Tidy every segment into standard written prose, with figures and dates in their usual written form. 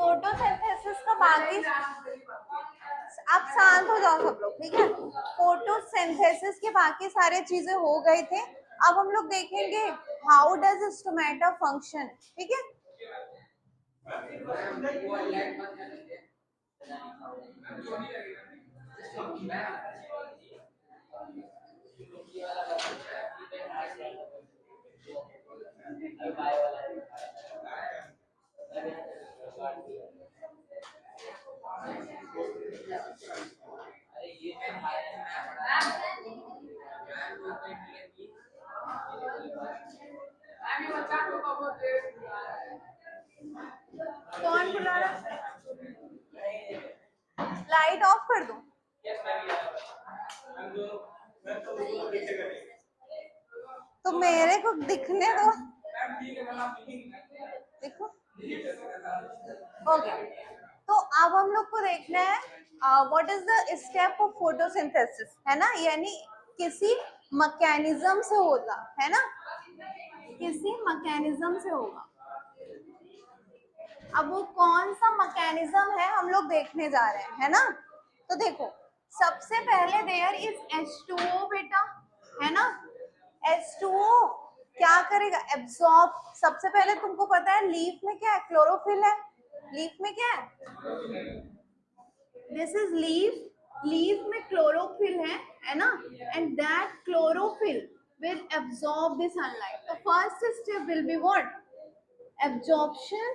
Photosynthesis का बाकी, आप शांत हो जाओ सब लोग, ठीक है। फोटोसिंथेसिस के बाकी सारे चीजें हो गए थे। अब हम लोग देखेंगे हाउ डज स्टोमेटा फंक्शन, ठीक है। कौन बुला रहा? लाइट ऑफ कर दो। तो मेरे को दिखने दो, देखो। ओके, तो अब हम लोग को देखना है what is the step of photosynthesis, है ना, यानी किसी मैकेनिज्म से होगा, है ना, किसी मैकेनिज्म से होगा। अब वो कौन सा मैकेनिज्म है हम लोग देखने जा रहे हैं, है ना। तो देखो, सबसे पहले देयर इज H2O बेटा, है ना। H2O क्या करेगा, एब्सॉर्ब। सबसे पहले तुमको पता है लीफ में क्या है, क्लोरोफिल है। लीफ में क्या है, दिस इज लीफ। लीफ में क्लोरोफिल है ना, and that chlorophyll will absorb the sunlight. The first step will be what? Absorption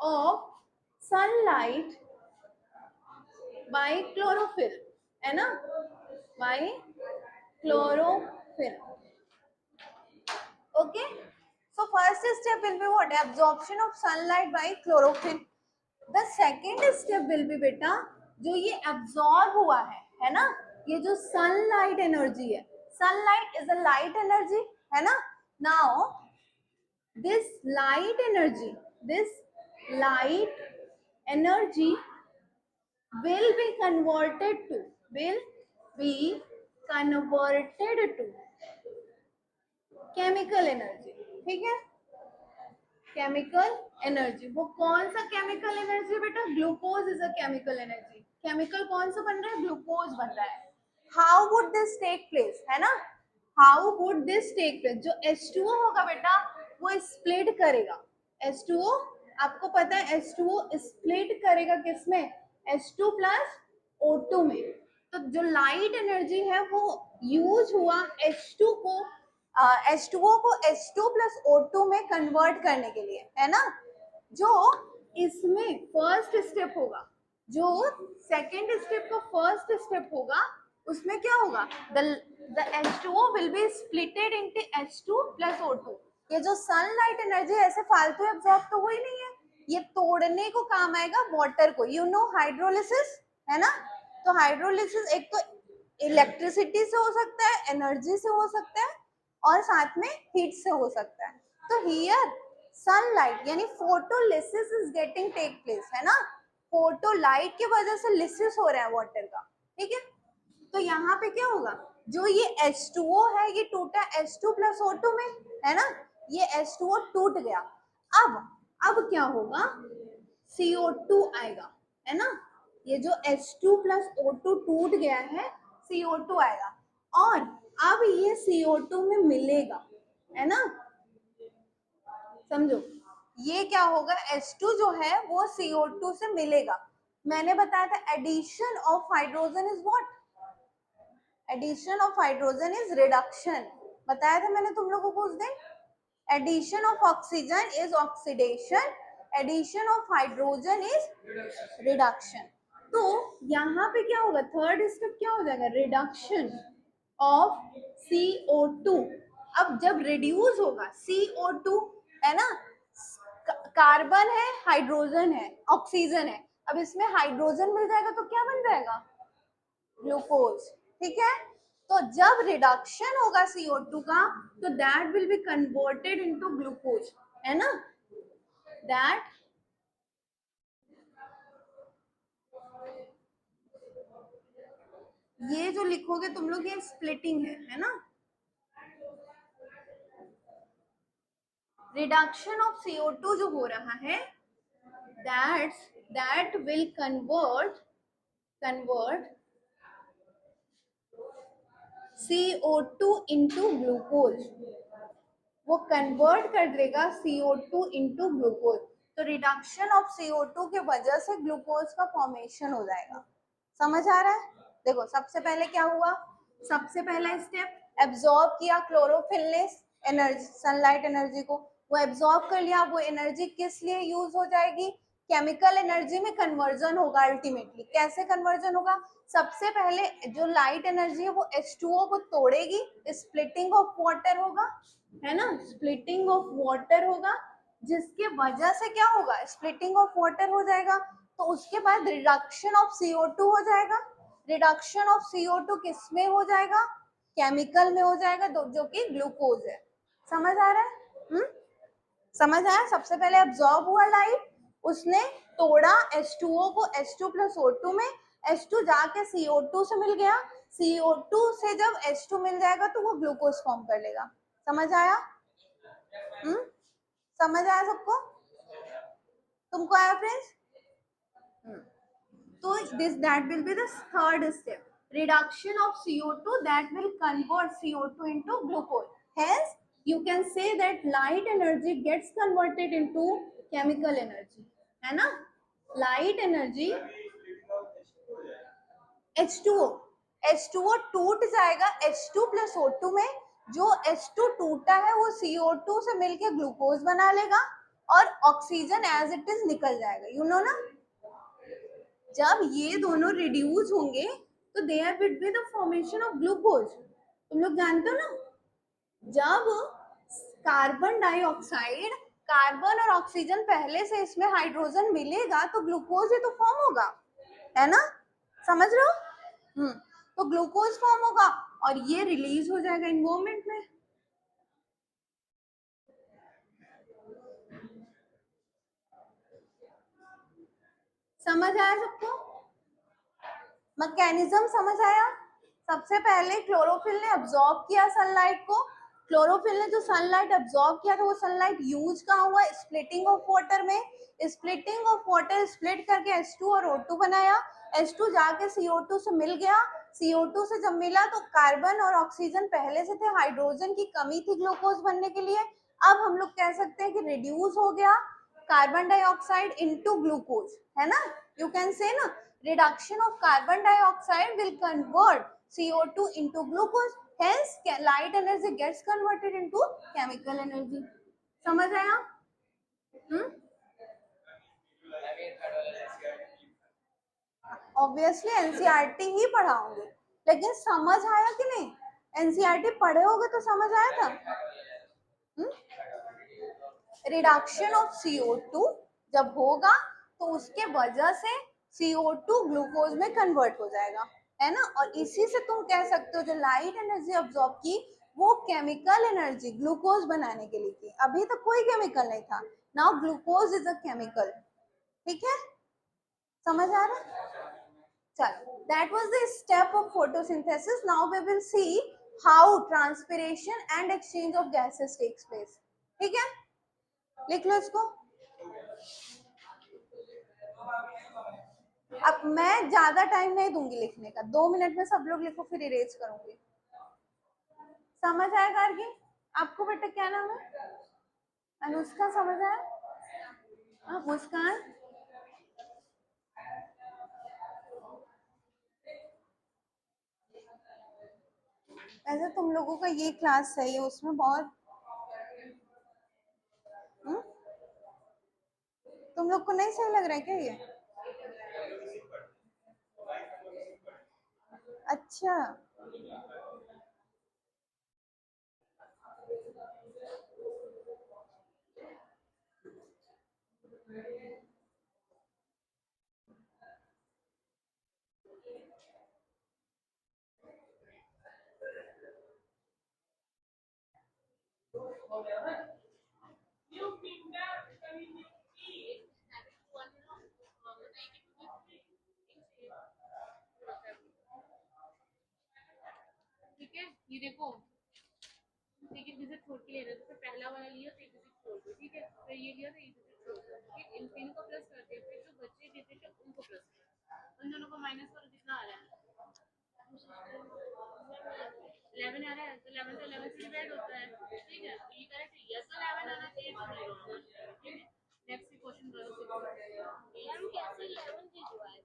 of sunlight by chlorophyll, है ना, by chlorophyll. Okay, so first step will be what? Absorption of sunlight by chlorophyll. The second step will be बेटा, जो ये absorb हुआ है ना, ये जो sunlight energy है, sunlight is a light energy, है ना। Now this light energy will be converted to chemical energy, ठीक है। केमिकल एनर्जी, वो कौन सा केमिकल एनर्जी बेटा, glucose is a chemical energy. Chemical कौन सा बन रहा है, ग्लूकोज बन रहा है। How would this take place, है ना, how would this take place, जो H2O होगा बेटा वो स्प्लिट करेगा। H2O आपको पता है H2O स्प्लिट करेगा किसमें, H2 प्लस O2 में। तो जो लाइट एनर्जी है वो यूज हुआ H2 को H2O को H2 प्लस O2 में कन्वर्ट करने के लिए, है ना। जो इसमें फर्स्ट स्टेप होगा, जो सेकेंड स्टेप का फर्स्ट स्टेप होगा, उसमें क्या होगा, the H2O will be splitted into H2 plus O2। ये जो सनलाइट एनर्जी ऐसे फालतू एब्जॉर्ब तो हुई नहीं है, ये तोड़ने को काम आएगा वाटर को। यू नो हाइड्रोलिसिस, है ना। तो हाइड्रोलिसिस एक तो इलेक्ट्रिसिटी से हो सकता है, एनर्जी से हो सकता है, और साथ में हीट से हो सकता है। तो हियर सनलाइट यानी photolysis is getting take place, है ना। फोटो लाइट की वजह से लिसिस हो रहा है वाटर का, ठीक है। तो यहाँ पे क्या होगा, जो ये H2O है ये टूटा H2 प्लस O2 में, है ना, ये H2O टूट गया। अब क्या होगा, CO2 आएगा, है ना। ये जो H2 प्लस O2 टूट गया है, CO2 आएगा, और अब ये CO2 में मिलेगा, है ना। समझो, ये क्या होगा, H2 जो है वो CO2 से मिलेगा। मैंने बताया था addition of hydrogen is what, addition of hydrogen is reduction. बताया था मैंने तुम लोगों को उस दिन। Addition of oxygen is oxidation, addition of hydrogen is reduction. तो यहाँ पे क्या होगा, थर्ड स्टेप क्या हो जाएगा, रिडक्शन ऑफ CO2। अब जब रिड्यूस होगा CO2, है ना, कार्बन है, हाइड्रोजन है, ऑक्सीजन है, अब इसमें हाइड्रोजन मिल जाएगा तो क्या बन जाएगा, ग्लूकोज, ठीक है। तो जब रिडक्शन होगा CO2 का तो that will be converted into glucose, है ना। दैट ये जो लिखोगे तुम लोग ये स्प्लिटिंग है ना। रिडक्शन ऑफ CO2 जो हो रहा है that will convert CO2 into glucose, वो कन्वर्ट कर देगा CO2 इंटू ग्लूकोज। तो रिडक्शन ऑफ CO2 के वजह से ग्लूकोज का फॉर्मेशन हो जाएगा। समझ आ रहा है? देखो सबसे पहले क्या हुआ, सबसे पहला स्टेप एब्जॉर्ब किया क्लोरोफिल ने एनर्जी, सनलाइट एनर्जी को, वो एब्जॉर्ब कर लिया। वो एनर्जी किस लिए यूज हो जाएगी, केमिकल एनर्जी में कन्वर्जन होगा। अल्टीमेटली कैसे कन्वर्जन होगा, सबसे पहले जो लाइट एनर्जी है वो H2O को तोड़ेगी, स्प्लिटिंग ऑफ वाटर होगा, है ना, स्प्लिटिंग ऑफ वाटर होगा, जिसके वजह से क्या होगा, स्प्लिटिंग ऑफ वाटर हो जाएगा। तो उसके बाद रिडक्शन ऑफ CO2 हो जाएगा। रिडक्शन ऑफ CO2 किस में हो जाएगा, केमिकल में हो जाएगा, जो कि ग्लूकोज है। समझ आ रहा है? समझ आया? सबसे पहले एब्जॉर्ब हुआ लाइट, उसने तोड़ा H2O को H2 प्लस O2 में, H2 जाके CO2 से मिल गया, CO2 से जब H2 मिल जाएगा तो वो ग्लूकोज फॉर्म कर लेगा। समझ आया? समझ आया सबको? तुमको आया friends? So this that will be the third step, reduction of CO2 that will convert CO2 into glucose. Hence you can say that light energy gets converted into chemical energy, है ना? Light energy H2O, H2O टूट जाएगा H2 plus O2 में, जो H2 टूटा है वो CO2 से मिलके ग्लूकोज बना लेगा और ऑक्सीजन एज इट इज निकल जाएगा। यू नो ना, जब ये दोनों रिड्यूस होंगे तो there will be the formation of glucose. तुम लोग जानते हो ना, जब कार्बन डाइऑक्साइड, कार्बन और ऑक्सीजन पहले से इसमें हाइड्रोजन मिलेगा तो ग्लूकोज ही तो फॉर्म होगा, है ना? समझ रहे हो? तो ग्लूकोज फॉर्म होगा और ये रिलीज हो जाएगा एनवायरमेंट में। समझ आया सबको? मैकेनिज्म समझ आया? सबसे पहले क्लोरोफिल ने अब्सॉर्ब किया सनलाइट को, क्लोरोफिल ने जो सनलाइट अब्सॉर्ब किया था वो सनलाइट यूज कहाँ हुआ, स्प्लिटिंग ऑफ वाटर में। स्प्लिटिंग ऑफ वाटर स्प्लिट करके H2 और O2 बनाया, H2 जाके CO2 से मिल गया, CO2 से जब मिला तो कार्बन और ऑक्सीजन पहले से थे, हाइड्रोजन की कमी थी ग्लूकोज बनने के लिए। अब हम लोग कह सकते हैं कि रिड्यूस हो गया कार्बन डाइऑक्साइड इनटू ग्लूकोज, है ना? यू कैन से ना, reduction of carbon dioxide will convert CO2 into glucose, hence light energy gets converted into chemical energy. समझ आया? ऑब्वियसली एनसीईआरटी ही पढ़ाऊंगी, लेकिन समझ आया कि नहीं? एनसीईआरटी पढ़े होगे तो समझ आया था। रिडक्शन ऑफ CO2 जब होगा तो उसके वजह से CO2 ग्लूकोज में कन्वर्ट हो जाएगा, है ना? और इसी से तुम कह सकते हो जो लाइट एनर्जी अब्सॉर्ब की वो केमिकल एनर्जी ग्लूकोज बनाने के लिए की। अभी तक कोई केमिकल नहीं था, now glucose is a chemical. ठीक है? समझ आ रहा है? चलो, that was the step of photosynthesis. Now we will see how transpiration and exchange of gases takes place. ठीक है, लिख लो इसको। अब मैं ज्यादा टाइम नहीं दूंगी लिखने का, 2 मिनट में सब लोग लिखो फिर इरेज करूंगी। समझ आया गार्गी? आपको बेटा क्या नाम है? अनुष्का। समझ आया? मुस्कान? ऐसे तुम लोगों का ये क्लास सही है, उसमें बहुत तुम लोग को नहीं सही लग रहा है क्या ये? अच्छा, ठीक है, ये देखो, ठीक है, जैसे छोड़ के ले रहे थे, तो पहला वाला लिया तो एक छोड़ दो, ठीक है, फिर ये लिया तो एक छोड़ फिर इनको प्लस करते हैं, फिर जो बच्चे देते थे उनको प्लस करते, उन दोनों को माइनस करो, कितना आ रहा है? 11 आ रहा है, तो 11 से 11 से डिवाइड होता है, ठीक है, तो ये करेक्ट है, या तो 11 आना चाहिए तो 0 आना चाहिए, ठीक है। नेक्स्ट क्वेश्चन करो, मैम कैसे 11 0 आए?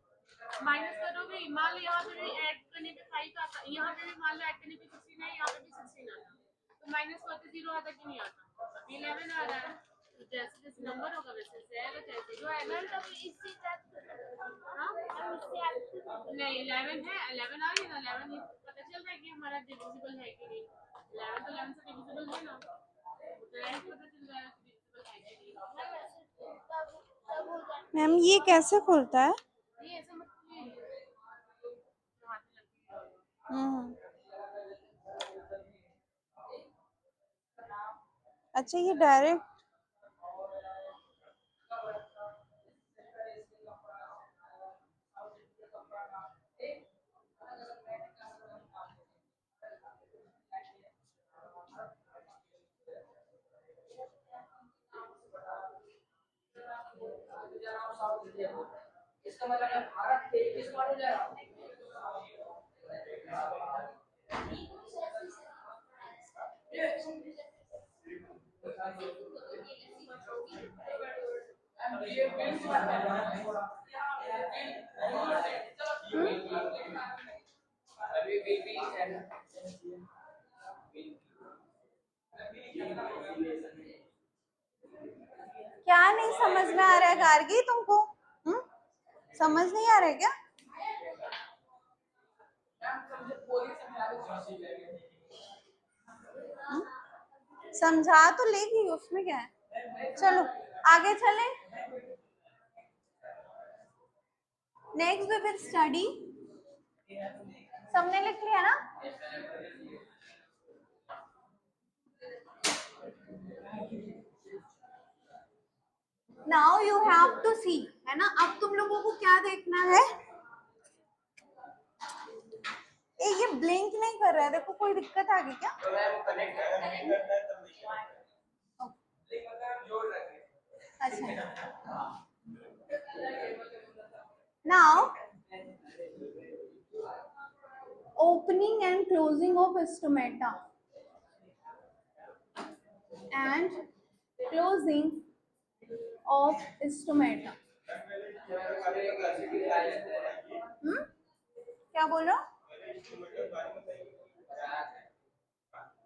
माइनस करोगे, मान लो यहाँ पे भी ऐड करने पे 5 आता, यहाँ पे भी मान लो ऐड करने पे 16 है, यहाँ पे भी 16 आता, तो माइनस करते 0 आता कि नहीं आता? अभी 11 आ रहा है, तो जैसे जैसे नंबर होगा वैसे वैसे आएगा, चाहे 0 आएगा, तब इससे हाँ नहीं 11 है, 11 आ गई ना, 11 ही पता चल रहा है कि हमारा डिविजिबल है कि नहीं, 11 तो 11 से डिविजिबल है ना, तो डायरेक्ट पता चल रहा है कि डिविजिबल है कि नहीं। मैम ये कैसे खुलता है? ये ऐसा मत कीजिए, हाथ में लगती है। हम्म। अच्छा ये डायरेक्ट इसका मतलब है भारत 23 बार हो जाएगा। क्या नहीं समझ में आ रहा है गार्गी तुमको? समझ नहीं आ रहा है क्या? समझा तो लेगी, उसमें क्या है। चलो आगे चलें। नेक्स्ट वी विल स्टडी, सबने लिख लिया ना? नाउ यू हैव टू सी, है ना, अब तुम लोगों को क्या देखना है? ये ब्लिंक नहीं कर रहा है, देखो कोई दिक्कत आ गई क्या? अच्छा now opening and closing of stomata and closing of stomata. क्या बोलो?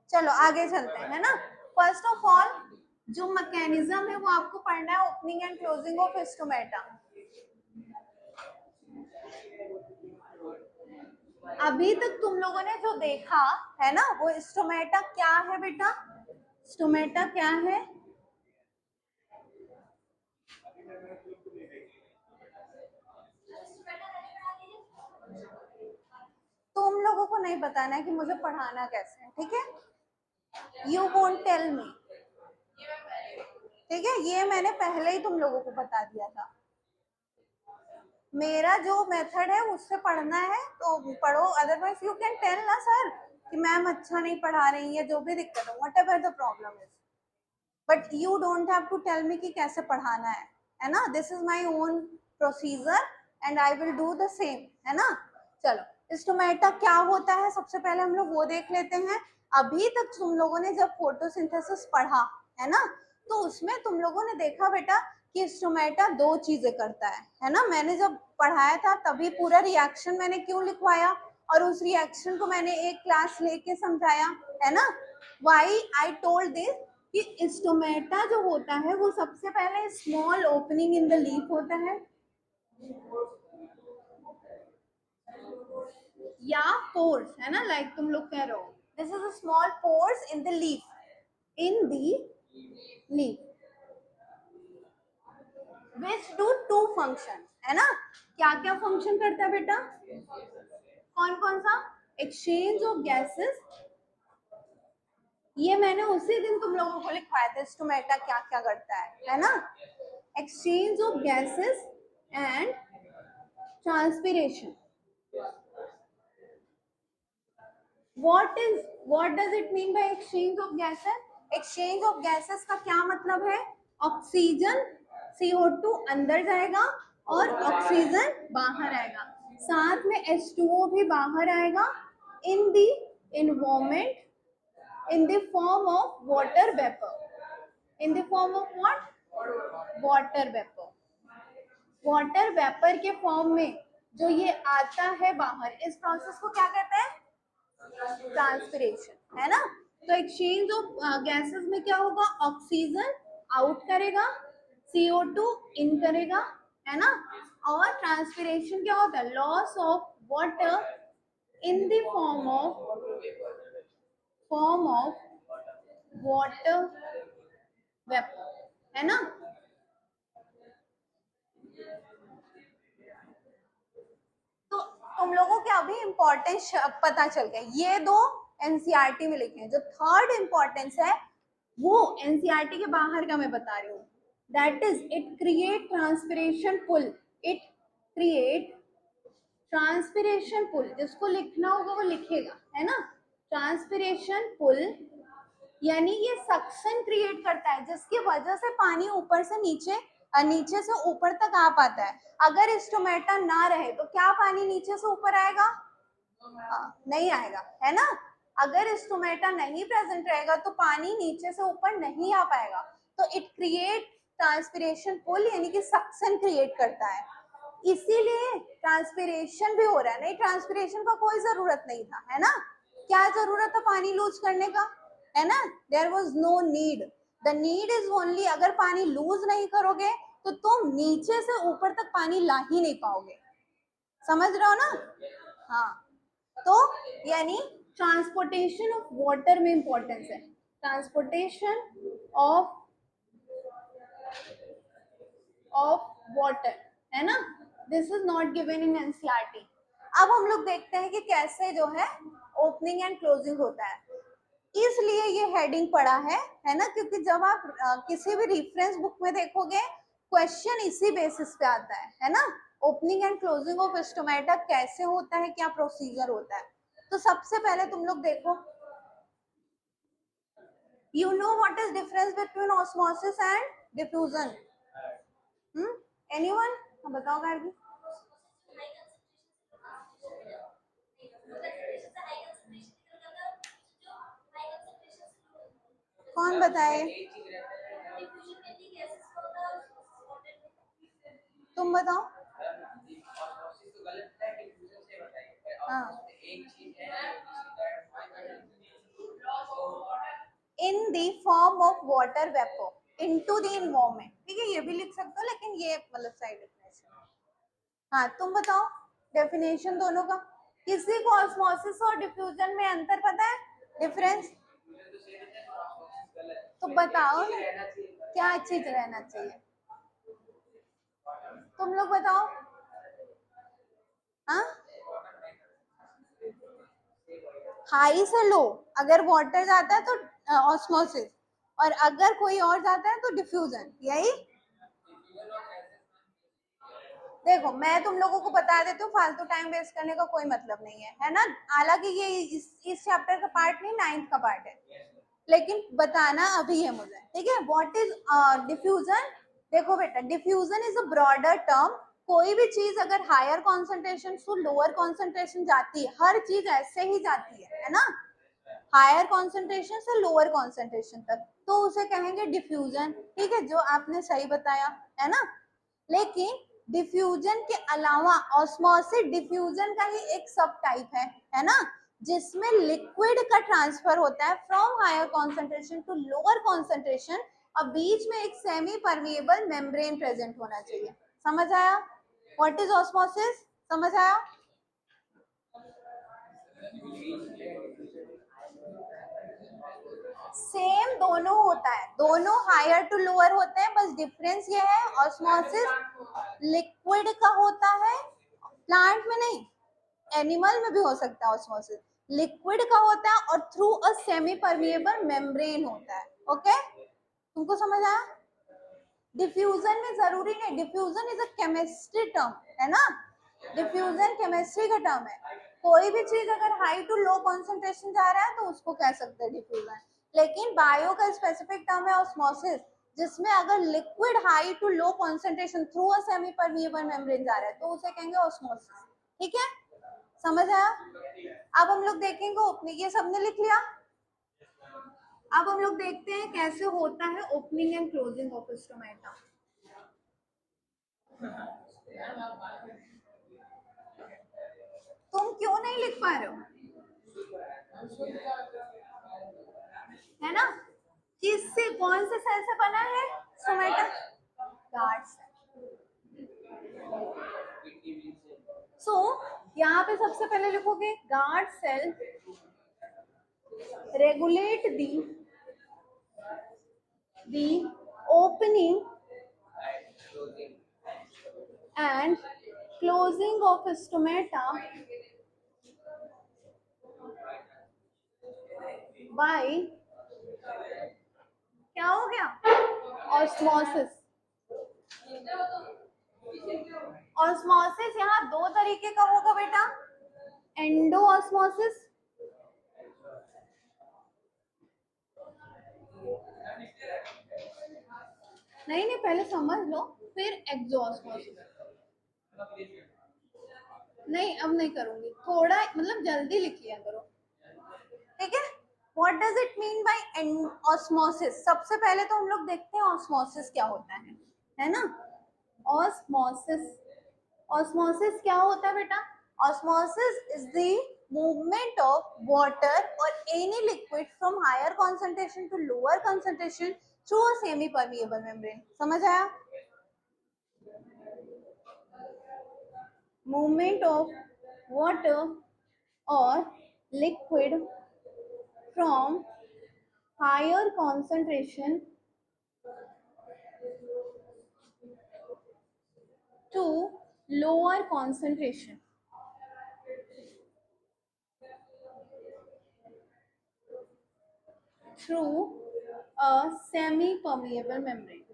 चलो आगे चलते हैं, है ना। फर्स्ट ऑफ ऑल जो मैकेनिज्म है वो आपको पढ़ना है, opening and closing of stomata. अभी तक तुम लोगों ने जो देखा है ना, वो स्टोमेटा क्या है बेटा? स्टोमेटा क्या है? तुम लोगों को नहीं बताना है कि मुझे पढ़ाना कैसे है, ठीक है। यू वोंट टेल मी, ठीक है, ये मैंने पहले ही तुम लोगों को बता दिया था। मेरा जो मेथड है उससे पढ़ना है तो पढ़ो, अदरवाइज यू कैन टेल ना सर कि मैम अच्छा नहीं पढ़ा रही है, जो भी दिक्कत हो, whatever the problem is, but you don't have to tell me कि कैसे पढ़ाना है ना। This is my own procedure and I will do the same, है ना। चलो स्टोमेटा क्या होता है सबसे पहले हम लोग वो देख लेते हैं। अभी तक तुम लोगों ने जब फोटोसिंथेसिस पढ़ा है ना, तो उसमें तुम लोगों ने देखा बेटा कि स्टोमेटा दो चीजें करता है ना। मैंने जब पढ़ाया था तभी पूरा रिएक्शन मैंने क्यों लिखवाया, और उस रिएक्शन को मैंने एक क्लास लेके समझाया, है ना। व्हाई आई टोल्ड दिस कि स्टोमेटा जो होता है वो सबसे पहले small opening in the leaf होता है, या पोर्स, है ना, लाइक तुम लोग कह रहे हो this is a small pores in the leaf, in the leaf which do two function, है ना। क्या क्या फंक्शन करता है बेटा? कौन कौन सा? एक्सचेंज ऑफ गैसेस, ये मैंने उसी दिन तुम लोगों को लिखवाया था स्टोमेटा क्या क्या करता है ना। Exchange of gases and transpiration. what does it mean by exchange of gases? exchange of gases का क्या मतलब है? ऑक्सीजन CO2 अंदर जाएगा और ऑक्सीजन बाहर आएगा, साथ में H2O भी बाहर आएगा in the environment in the form of water vapor. In the form of what? Water vapor. Water vapour के फॉर्म में जो ये आता है बाहर, इस प्रोसेस को क्या कहते हैं? ट्रांसपिरेशन, है ना। तो एक्सचेंज ऑफ गैसेस में क्या होगा? ऑक्सीजन आउट करेगा, CO2 इन करेगा, है ना। और ट्रांसपिरेशन क्या होता है? Loss of water in the form of water vapour, है ना। तो तुम लोगों के अभी इम्पोर्टेंस पता चल गया, ये दो एनसीईआरटी में लिखे हैं। जो थर्ड इम्पोर्टेंस है वो एनसीईआरटी के बाहर का मैं बता रही हूँ। That is it create transpiration pull. It create transpiration pull, जिसको लिखना होगा वो लिखेगा, है ना। ट्रांसपिरेशन पुल यानी ये सक्शन क्रिएट करता है, जिसकी वजह से पानी ऊपर से नीचे और नीचे से ऊपर तक आ पाता है। अगर स्टोमेटा ना रहे तो क्या पानी नीचे से ऊपर आएगा? नहीं आएगा, है ना। अगर स्टोमेटा नहीं प्रेजेंट रहेगा तो पानी नीचे से ऊपर नहीं आ पाएगा। तो इट क्रिएट ट्रांसपिरेशन पुल यानी कि सक्शन क्रिएट करता है, इसीलिए ट्रांसपिरेशन भी हो रहा है। नहीं, ट्रांसपिरेशन का कोई जरूरत नहीं था, है ना। क्या जरूरत था पानी लूज करने का, है ना। There was no need, the need is only अगर पानी लूज नहीं करोगे तो तुम नीचे से ऊपर तक पानी ला ही नहीं पाओगे। समझ रहे हो ना? हाँ, तो यानी ट्रांसपोर्टेशन ऑफ वाटर में इंपॉर्टेंस है। ट्रांसपोर्टेशन ऑफ वाटर, है ना। This is not given in NCERT. अब हम लोग देखते हैं कि कैसे जो है ओपनिंग एंड क्लोजिंग होता है। इसलिए ये हेडिंग पड़ा है ना, क्योंकि जब आप किसी भी रेफरेंस बुक में देखोगे क्वेश्चन इसी बेसिस पे आता है ना। Opening and closing of stomata कैसे होता है, क्या प्रोसीजर होता है। तो सबसे पहले तुम लोग देखो, you know what is difference between osmosis and diffusion? Anyone बताओ गार्गी? कौन बताए? तुम बताओ। हाँ, in the form of water vapour into the environment. ठीक है, ये भी लिख सकते हो, लेकिन ये मतलब साइड डेफिनेशन। हाँ, तुम बताओ डेफिनेशन दोनों का। किसी को ऑस्मोसिस और डिफ्यूजन में अंतर पता है, डिफरेंस? तो बताओ ना, क्या चीज रहना चाहिए? तुम लोग बताओ। हाँ, हाई से लो, अगर वाटर जाता है तो ऑस्मोसिस, और अगर कोई और जाता है तो डिफ्यूजन। यही देखो, मैं तुम लोगों को बता देती हूँ, फालतू टाइम वेस्ट करने का कोई मतलब नहीं है ना। हालांकि ये इस चैप्टर का पार्ट नहीं, 9th का पार्ट है, लेकिन बताना अभी है मुझे। ठीक है, व्हाट इज डिफ्यूजन? देखो बेटा, diffusion is a broader term. कोई भी चीज अगर higher concentration to lower concentration जाती है, हर चीज ऐसे ही जाती है ना, हायर कॉन्सेंट्रेशन से लोअर कॉन्सेंट्रेशन तक, तो उसे कहेंगे डिफ्यूजन। ठीक है, जो आपने सही बताया, है ना। लेकिन डिफ्यूजन के अलावा ऑस्मोसिस डिफ्यूजन का ही एक सब टाइप है ना, जिसमें लिक्विड का ट्रांसफर होता है from higher concentration to lower concentration, और बीच में एक सेमी परमिएबल मेम्ब्रेन प्रेजेंट होना चाहिए। समझ आया? What is osmosis? समझ आया? सेम दोनों होता है, दोनों हायर टू लोअर होते हैं, बस डिफरेंस ये है ऑस्मोसिस लिक्विड का होता है, प्लांट में नहीं, एनिमल में भी हो सकता है ऑस्मोसिस, लिक्विड का होता है और through a semi permeable membrane होता है। ओके, तुमको समझ आया? डिफ्यूजन में जरूरी नहीं, diffusion is a chemistry term, है ना। डिफ्यूजन केमिस्ट्री का टर्म है। कोई भी चीज अगर हाई टू लो कॉन्सेंट्रेशन जा रहा है तो उसको कह सकते हैं डिफ्यूजन। लेकिन बायो का स्पेसिफिक टर्म है ऑस्मोसिस, जिसमें अगर liquid high to low concentration through a semi permeable membrane जा रहा है तो उसे कहेंगे ऑस्मोसिस। ठीक है, समझ आया? अब हम लोग देखेंगे ओपनिंग, ये सबने लिख लिया। अब हम लोग देखते हैं कैसे होता है opening and closing of stomata. तुम क्यों नहीं लिख पा रहे हो? है ना, किससे, कौन से सेल से बना है स्टोमेटा? Guard cell. सो यहाँ पे सबसे पहले लिखोगे guard cell regulate the opening and closing of stomata by क्या हो गया? ऑस्मोसिस। ऑस्मोसिस यहाँ दो तरीके का होगा बेटा, एंडो ऑस्मोसिस नहीं नहीं पहले समझ लो फिर एक्सोऑस्मोसिस। नहीं अब नहीं करूंगी, थोड़ा मतलब जल्दी लिख लिया करो। ठीक है, what does it mean by osmosis? सबसे पहले तो हम लोग देखते हैं ऑस्मोसिस क्या होता है ना? ऑस्मोसिस, ऑस्मोसिस क्या होता है बेटा? Osmosis is the movement of water और any liquid from higher concentration to lower concentration through a semi permeable membrane. समझ आया? movement of water or liquid from higher concentration to lower concentration through a semi-permeable membrane.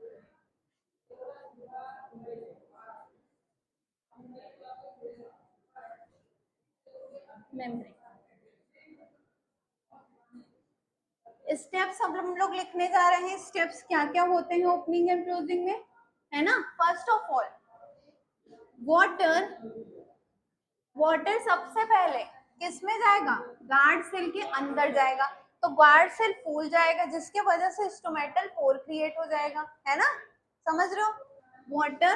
Steps अब हम लोग लिखने जा रहे हैं। स्टेप्स क्या क्या होते हैं ओपनिंग एंड क्लोजिंग में, है ना? First of all water, water सबसे पहले किस में जाएगा? गार्ड सेल के अंदर जाएगा, तो गार्ड सेल फूल जाएगा जिसके वजह से स्टोमेटल पोर क्रिएट हो जाएगा, है ना? समझ रहे हो? Water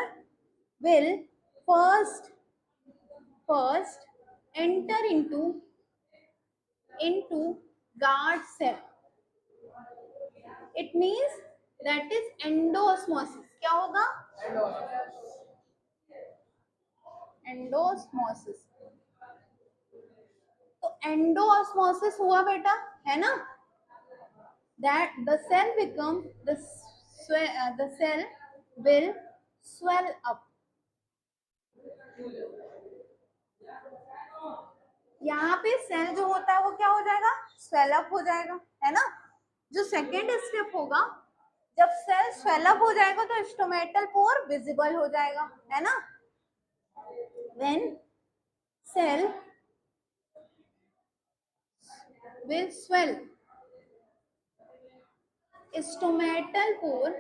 will first enter into guard cell. It means that is endosmosis. क्या होगा? एंडोस्मोसिस। तो एंडोस्मोसिस हुआ बेटा, है ना? That the cell become the cell will swell up. यहाँ पे सेल जो होता है वो क्या हो जाएगा? स्वेल अप हो जाएगा, है ना? जो सेकेंड स्टेप होगा, जब सेल स्वेल अप हो जाएगा तो स्टोमेटल पोर विजिबल हो जाएगा, है ना? When cell will swell, stomatal pore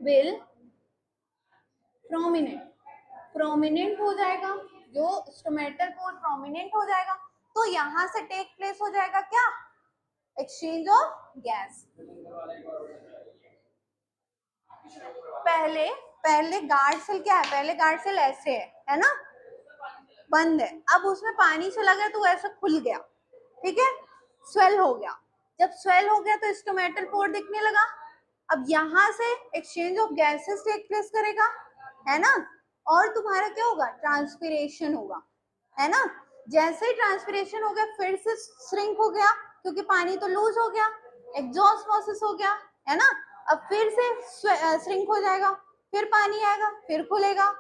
will prominent हो जाएगा। जो स्टोमेटल पोर प्रोमिनेंट हो जाएगा तो यहाँ से टेक प्लेस हो जाएगा क्या? Exchange of gas. पहले गार्ड सेल क्या है? पहले गार्ड सेल ऐसे है ना, बंद है। अब उसमें पानी चला गया तो ऐसा खुल गया, ठीक है, स्वेल हो गया। जब स्वेल हो गया तो स्टोमेटल पोर दिखने लगा। अब यहाँ से exchange of gases take place करेगा, है ना? और तुम्हारा क्या होगा? ट्रांसपिरेशन होगा, है ना? जैसे ही ट्रांसपिरेशन हो गया फिर से श्रिंक हो गया क्योंकि पानी तो लूज हो गया, एक्सोस्मोसिस हो गया, है ना? अब फिर से श्रिंक हो जाएगा, फिर पानी आएगा, फिर खुलेगा,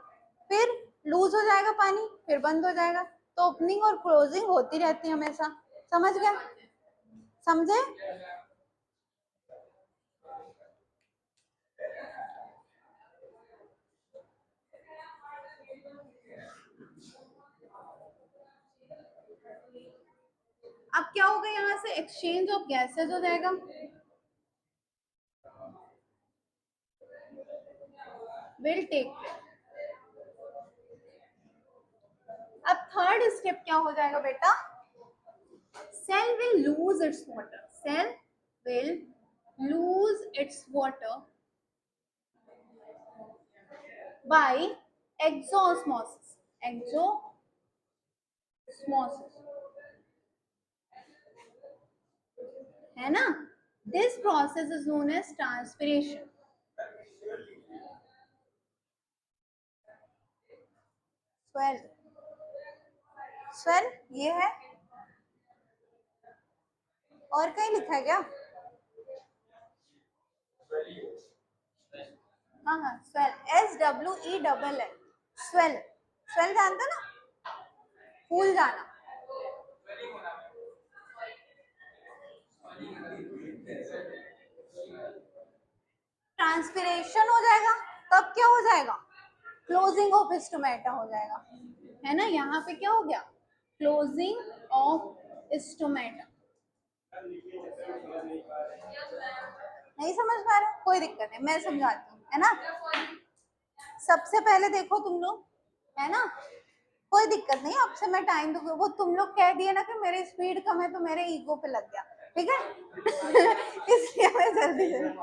फिर लूज हो जाएगा पानी, फिर बंद हो जाएगा। तो ओपनिंग और क्लोजिंग होती रहती है हमेशा। समझ गया? समझे? अब क्या होगा, यहाँ से एक्सचेंज ऑफ गैसेज हो जाएगा, विल टेक प्लेस। अब थर्ड स्टेप क्या हो जाएगा बेटा, cell will lose its water, cell will lose its water by exosmosis, exosmosis है ना। this process is known as transpiration। Swell, swell ये है, और कहीं लिखा है क्या? हाँ हाँ, स्वेल, SWELL, स्वेल, स्वेल जानते हो ना, फूल जाना। ट्रांसपिरेशन हो जाएगा, तब क्या हो जाएगा, क्लोजिंग ऑफ स्टोमेटा हो जाएगा, है ना। यहाँ पे क्या हो गया, क्लोजिंग ऑफ स्टोमेटा। नहीं समझ पा रहे, कोई दिक्कत नहीं, मैं समझाती हूँ, है ना। सबसे पहले देखो तुम लोग, है ना, कोई दिक्कत नहीं, अब से मैं टाइम दूंगी। वो तुम लोग कह दिए ना कि मेरी स्पीड कम है तो मेरे ईगो पे लग गया, ठीक है। इसलिए मैं जल्दी जल्दी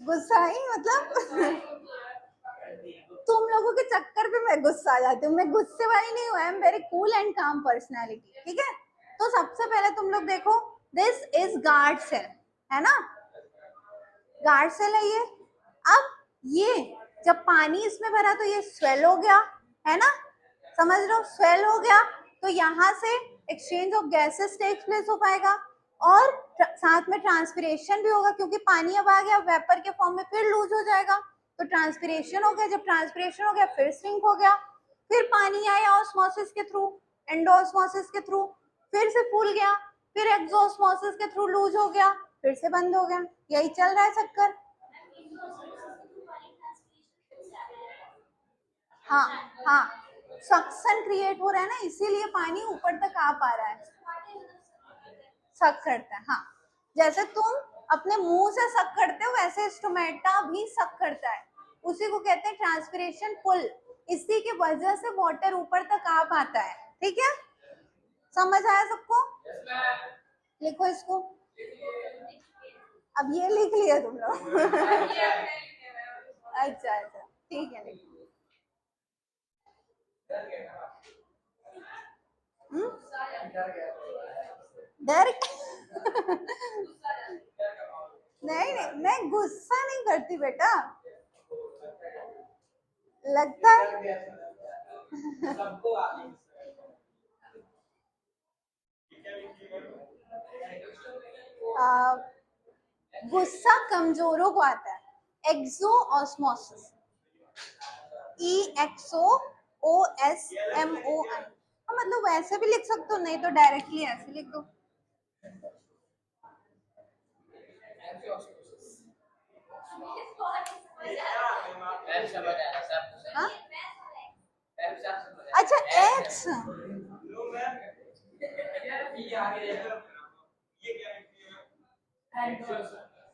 गुस्सा आई, मतलब तुम लोगों के चक्कर पे मैं गुस्सा आ जाती हूँ। मैं गुस्से वाली नहीं हूँ, I am very cool and काम पर्सनैलिटी, ठीक है। तो सबसे पहले तुम लोग देखो, दिस इज गार्ड सेल, है ना, गार्ड सेल है ये। अब ये जब पानी इसमें भरा तो ये स्वेल हो गया, है ना, समझ रहे हो, स्वेल हो गया, तो यहाँ से exchange of gases takes place हो पाएगा, और साथ में ट्रांसपिरेशन भी होगा, क्योंकि पानी अब आ गया वेपर के फॉर्म में, फिर लूज हो जाएगा, तो ट्रांसपिरेशन हो गया। जब ट्रांसपिरेशन हो गया फिर सिंक हो गया, फिर पानी आया ऑस्मोसिस के थ्रू, एंडोस्मोसिस के थ्रू, फिर से फूल गया, फिर एक्सोस्मोसिस के थ्रू लूज हो गया, फिर से बंद हो गया, यही चल रहा है चक्कर। हाँ हाँ, सक्शन क्रिएट हो रहा है ना, इसीलिए पानी ऊपर तक आ पा रहा है, सक करता है। हाँ, जैसे तुम अपने मुंह से सक करते हो वैसे स्टोमेटा भी सक करता है, उसी को कहते हैं ट्रांसपिरेशन पुल। इसी की वजह से वाटर ऊपर तक आ पाता है, ठीक है, समझ आया सबको? लिखो इसको, अब ये लिख लिया तुम लोग। अच्छा अच्छा, ठीक है, लिखो। डर नहीं नहीं, मैं गुस्सा नहीं करती बेटा, लगता है गुस्सा कमजोरों को आता है। एक्सो ऑस्मोसिस, EXOOSMOI, मतलब वैसे भी लिख सकते हो, नहीं तो डायरेक्टली ऐसे लिख दो। हाँ? अच्छा, एक्स,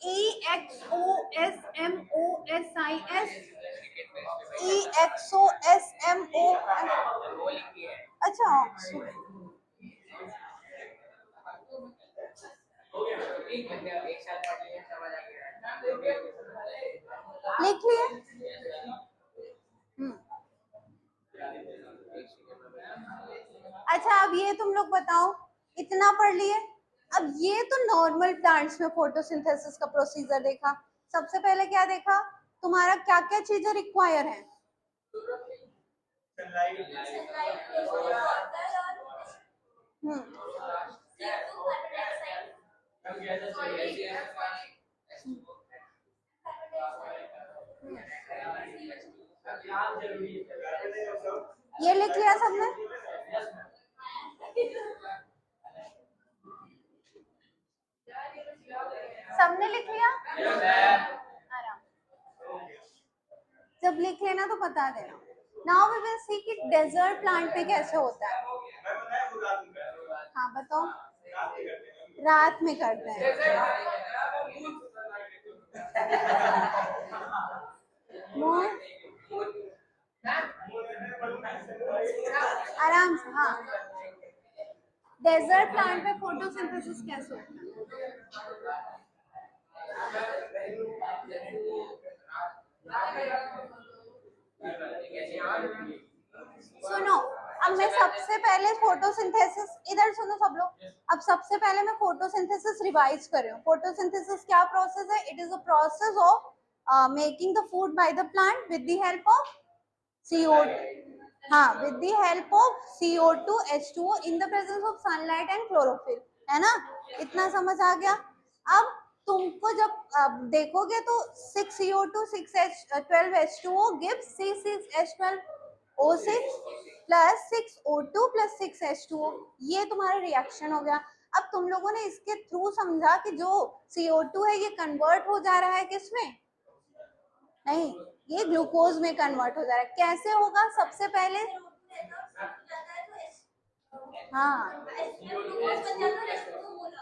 EXOSMOSIS, EXOSMOI, अच्छा ऑक्सो, लिख लिए। अच्छा, अब ये तुम लोग बताओ, इतना पढ़ लिए, अब ये तो नॉर्मल प्लांट्स में फोटोसिंथेसिस का प्रोसीजर देखा। सबसे पहले क्या देखा, तुम्हारा क्या क्या चीजें रिक्वायर है, ये लिख लिया सबने? सबने लिख लिया? आराम, जब लिख लेना तो बता देना। नाउ वी विल सी कि डेजर्ट प्लांट में कैसे होता है। बताओ। रात में करते हैं। मुंह आराम से, हाँ। डेजर्ट प्लांट में फोटोसिंथेसिस कैसे होता है? सुनो, अब मैं सबसे पहले फोटोसिंथेसिस, इधर सुनो सब लोग, अब सबसे पहले मैं फोटोसिंथेसिस रिवाइज कर रही हूँ। फोटोसिंथेसिस क्या प्रोसेस है? It is a process of making the food by the plant with the help of CO2, हाँ, with the help of CO2 H2O in the presence of sunlight and chlorophyll, है ना? इतना समझ आ गया। अब तुमको जब देखोगे तो 6 CO2 12 H2O gives C6H12O6 plus 6 O2 plus 6 H2O, ये तुम्हारा रिएक्शन हो गया। अब तुम लोगों ने इसके थ्रू समझा कि जो CO2 है ये कन्वर्ट हो जा रहा है किसमें? नहीं, ये ग्लूकोज में कन्वर्ट हो जा रहा है। कैसे होगा? सबसे पहले, हाँ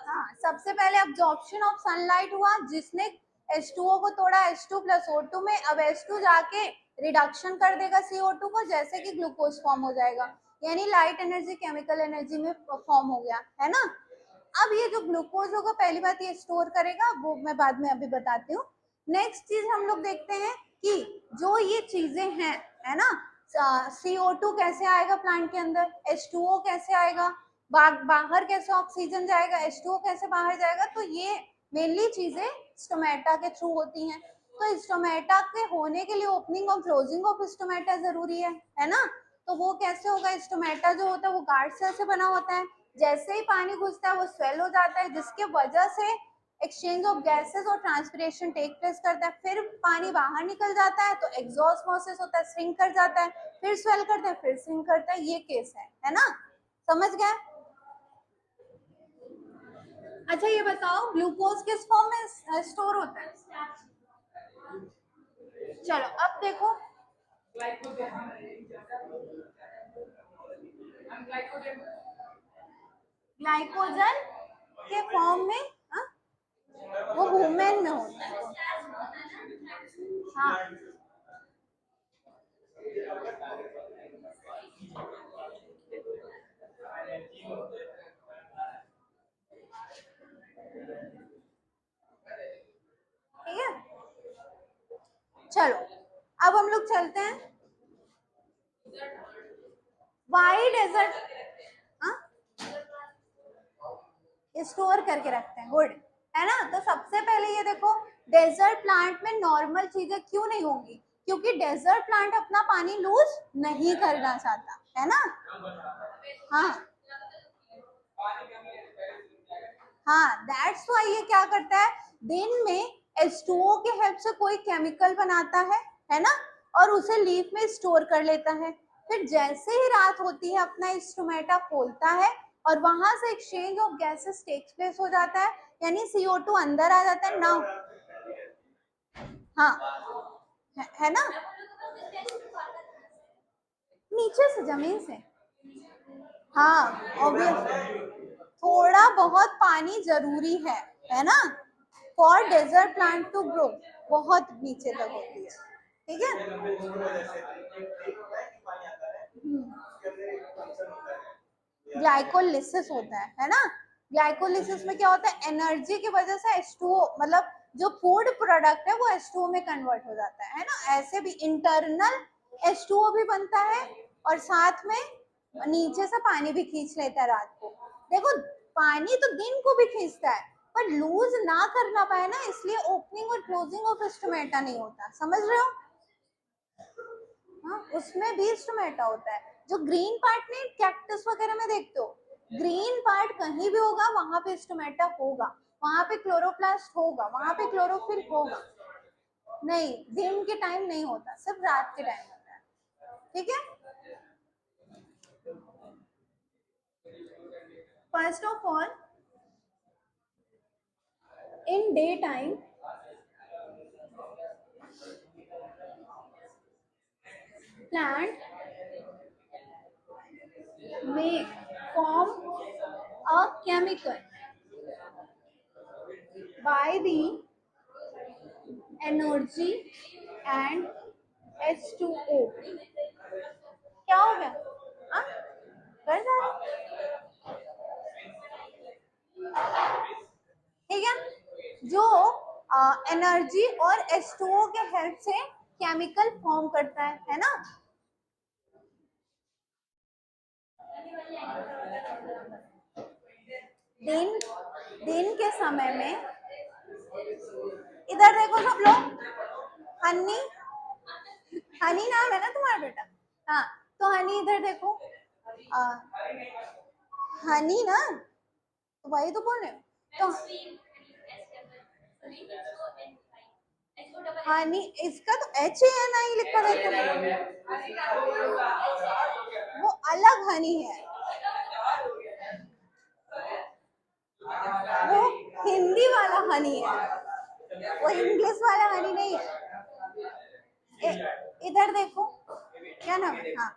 हाँ, सबसे पहले अब्जॉर्प्शन ऑफ सनलाइट हुआ जिसने H2O को तोड़ा H2 प्लस O2 में। अब H2 जाके रिडक्शन कर देगा CO2 को, जैसे कि ग्लूकोज फॉर्म हो जाएगा, यानी लाइट एनर्जी केमिकल एनर्जी में फॉर्म हो गया, है ना? अब ये जो ग्लूकोज होगा, पहली बात ये स्टोर करेगा, वो मैं बाद में अभी बताती हूँ। नेक्स्ट चीज हम लोग देखते हैं कि जो ये चीजें हैं, है ना, CO2 कैसे आएगा प्लांट के अंदर, H2O कैसे आएगा, बाहर कैसे ऑक्सीजन जाएगा, H2O कैसे बाहर जाएगा, तो ये मेनली चीजें स्टोमेटा के थ्रू होती हैं। तो स्टोमेटा के होने के लिए ओपनिंग और क्लोजिंग ऑफ स्टोमेटा जरूरी है ना? तो वो कैसे होगा? स्टोमेटा जो होता है वो गार्ड सेल से बना होता है। जैसे ही पानी घुसता है वो स्वेल हो जाता है, जिसके वजह से एक्सचेंज ऑफ गैसेस और ट्रांसपिरेशन टेक प्लेस करता है। फिर पानी बाहर निकल जाता है तो एग्जॉस्मोसिस होता है, श्रिंक कर जाता है, फिर स्वेल करता है, फिर श्रिंक करता है। ये केस है ना? समझ गए? अच्छा ये बताओ, ग्लूकोज किस फॉर्म में स्टोर होता है? चलो अब देखो, ग्लाइकोजन के फॉर्म में, हाँ? वो वुमेन में होता है, हाँ। ठीक है, चलो अब हम लोग चलते हैं वाई डेजर्ट, हाँ, स्टोर करके रखते हैं, गुड, है ना? तो सबसे पहले ये देखो, डेजर्ट प्लांट में नॉर्मल चीजें क्यों नहीं होंगी? क्योंकि डेजर्ट प्लांट अपना पानी लूज नहीं करना चाहता, है ना? हाँ हाँ, दैट्स व्हाई ये क्या करता है, दिन में H2O के हेल्प से कोई केमिकल बनाता है ना, और उसे लीफ में स्टोर कर लेता है। फिर जैसे ही रात होती है अपना स्टोमेटा खोलता है और वहां से exchange of gases takes place हो जाता है, यानी CO2 अंदर आ जाता है ना, हाँ, है ना? नीचे से, जमीन से, हाँ ऑब्वियस, थोड़ा बहुत पानी जरूरी है ना, for desert plant to grow, बहुत नीचे तक होती है, ठीक है? ग्लाइकोलिसिस होता है ना? ग्लाइकोलिसिस में क्या होता है, एनर्जी की वजह से H2O, मतलब जो फूड प्रोडक्ट है वो H2O में कन्वर्ट हो जाता है ना? ऐसे भी इंटरनल H2O भी बनता है और साथ में नीचे से पानी भी खींच लेता है रात को। देखो, पानी तो दिन को भी खींचता है, पर लूज ना करना पाए ना, इसलिए ओपनिंग और क्लोजिंग ऑफ स्टोमेटा नहीं होता, समझ रहे हो? हाँ, उसमें भी स्टोमेटा होता है। जो ग्रीन पार्ट नहीं, कैक्टस वगैरह में देखते हो, ग्रीन पार्ट कहीं भी होगा वहां पे स्टोमेटा होगा, वहां पे क्लोरोप्लास्ट होगा, वहां पे क्लोरोफिल होगा। नहीं, दिन के टाइम नहीं होता, सिर्फ रात के टाइम होता है, ठीक है? First of all, in day time plant may form a chemical by the energy and H2O. क्या हो गया? हाँ? कर जा रहा है? ठीक है, जो एनर्जी और H2O के हेल्प से केमिकल फॉर्म करता है ना? दिन के समय में, इधर देखो सब लोग, हनी हनी नाम है ना तुम्हारा बेटा? हाँ, तो हनी इधर देखो, हनी ना, तो वही तो बोल रहे हो। तो हनी, इसका तो HANI लिखा है, वो अलग हनी है, वो हिंदी वाला हनी है, वो इंग्लिश वाला हनी नहीं है। इधर देखो, क्या नाम है? हाँ,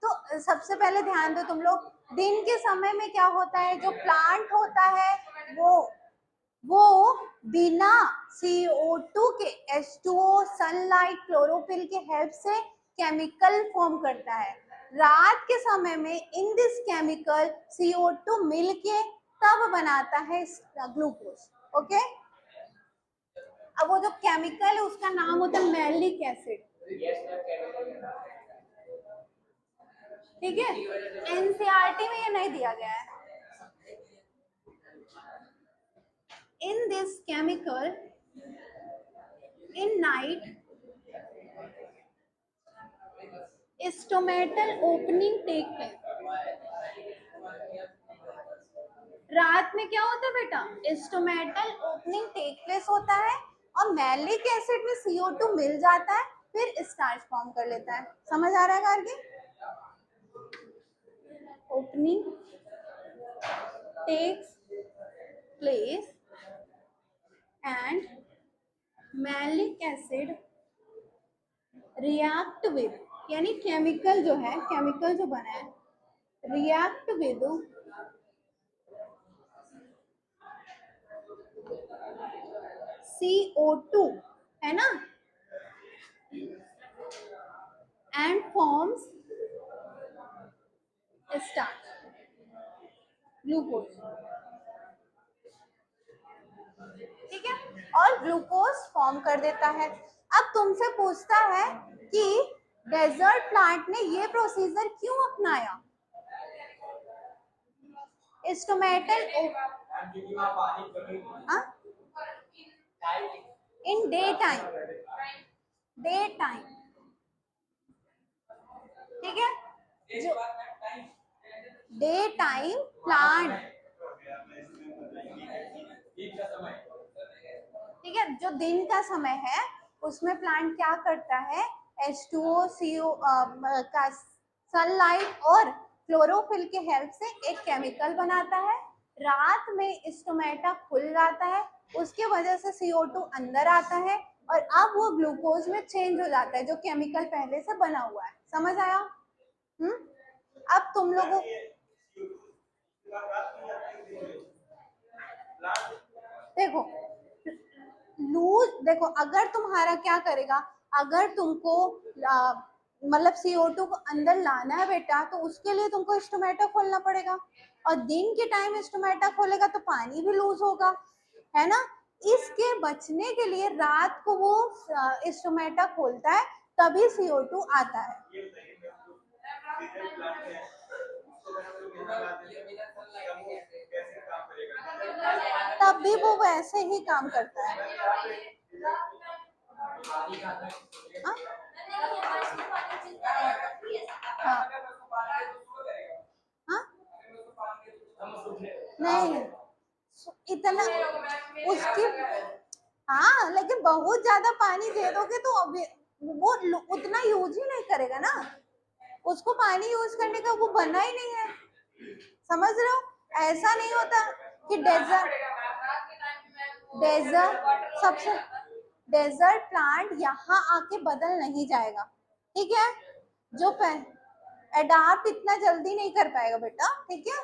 तो सबसे पहले ध्यान दो तुम लोग, दिन के समय में क्या होता है, जो प्लांट होता है वो बिना CO2 के H2O, सनलाइट, क्लोरोफिल के हेल्प से केमिकल फॉर्म करता है। रात के समय में इन दिस केमिकल CO2 मिलके तब बनाता है ग्लूकोज। ओके, अब वो जो केमिकल है उसका नाम होता है मैलिक एसिड। ठीक है, एनसीईआरटी में ये नहीं दिया गया है। In this chemical, in night, stomatal opening take place. रात में क्या होता है बेटा? स्टोमेटल ओपनिंग टेक प्लेस होता है और मैलिक एसिड में CO2 मिल जाता है, फिर स्टार्च फॉर्म कर लेता है। समझ आ रहा है Gargi? Opening takes place and malic acid react with, यानी केमिकल जो है, केमिकल जो बना है, रिएक्ट विद CO2 है ना, एंड फॉर्म्स स्टार्च, ग्लूकोज। ठीक है, और ग्लूकोज फॉर्म कर देता है। अब तुमसे पूछता है कि डेजर्ट प्लांट ने ये प्रोसीजर क्यों अपनाया? स्टोमेटल इन डे टाइम, ठीक है, जो डे टाइम प्लांट, ठीक है, जो दिन का समय है उसमें प्लांट क्या करता है, H2O, CO का सनलाइट और क्लोरोफिल के हेल्प से एक केमिकल बनाता है। रात में स्टोमेटा खुल जाता है, उसके वजह से CO2 अंदर आता है और अब वो ग्लूकोज में चेंज हो जाता है, जो केमिकल पहले से बना हुआ है। समझ आया? अब तुम लोगों, देखो लूज, देखो अगर तुम्हारा क्या करेगा, अगर तुमको मतलब CO2 को अंदर लाना है बेटा, तो उसके लिए तुमको स्टोमेटा खोलना पड़ेगा, और दिन के टाइम स्टोमेटा खोलेगा तो पानी भी लूज होगा, है ना? इसके बचने के लिए रात को वो स्टोमेटा खोलता है, तभी CO2 आता है। तब भी वो वैसे ही काम करता है। हाँ? हाँ? नहीं, इतना उसकी, हाँ लेकिन बहुत ज्यादा पानी दे दोगे तो वो उतना यूज ही नहीं करेगा ना, उसको पानी यूज करने का वो बना ही नहीं है। समझ रहे हो? ऐसा नहीं होता कि डेजर्ट प्लांट यहाँ आके बदल नहीं जाएगा, ठीक है? जो एडाप्ट इतना जल्दी नहीं कर पाएगा बेटा, ठीक है?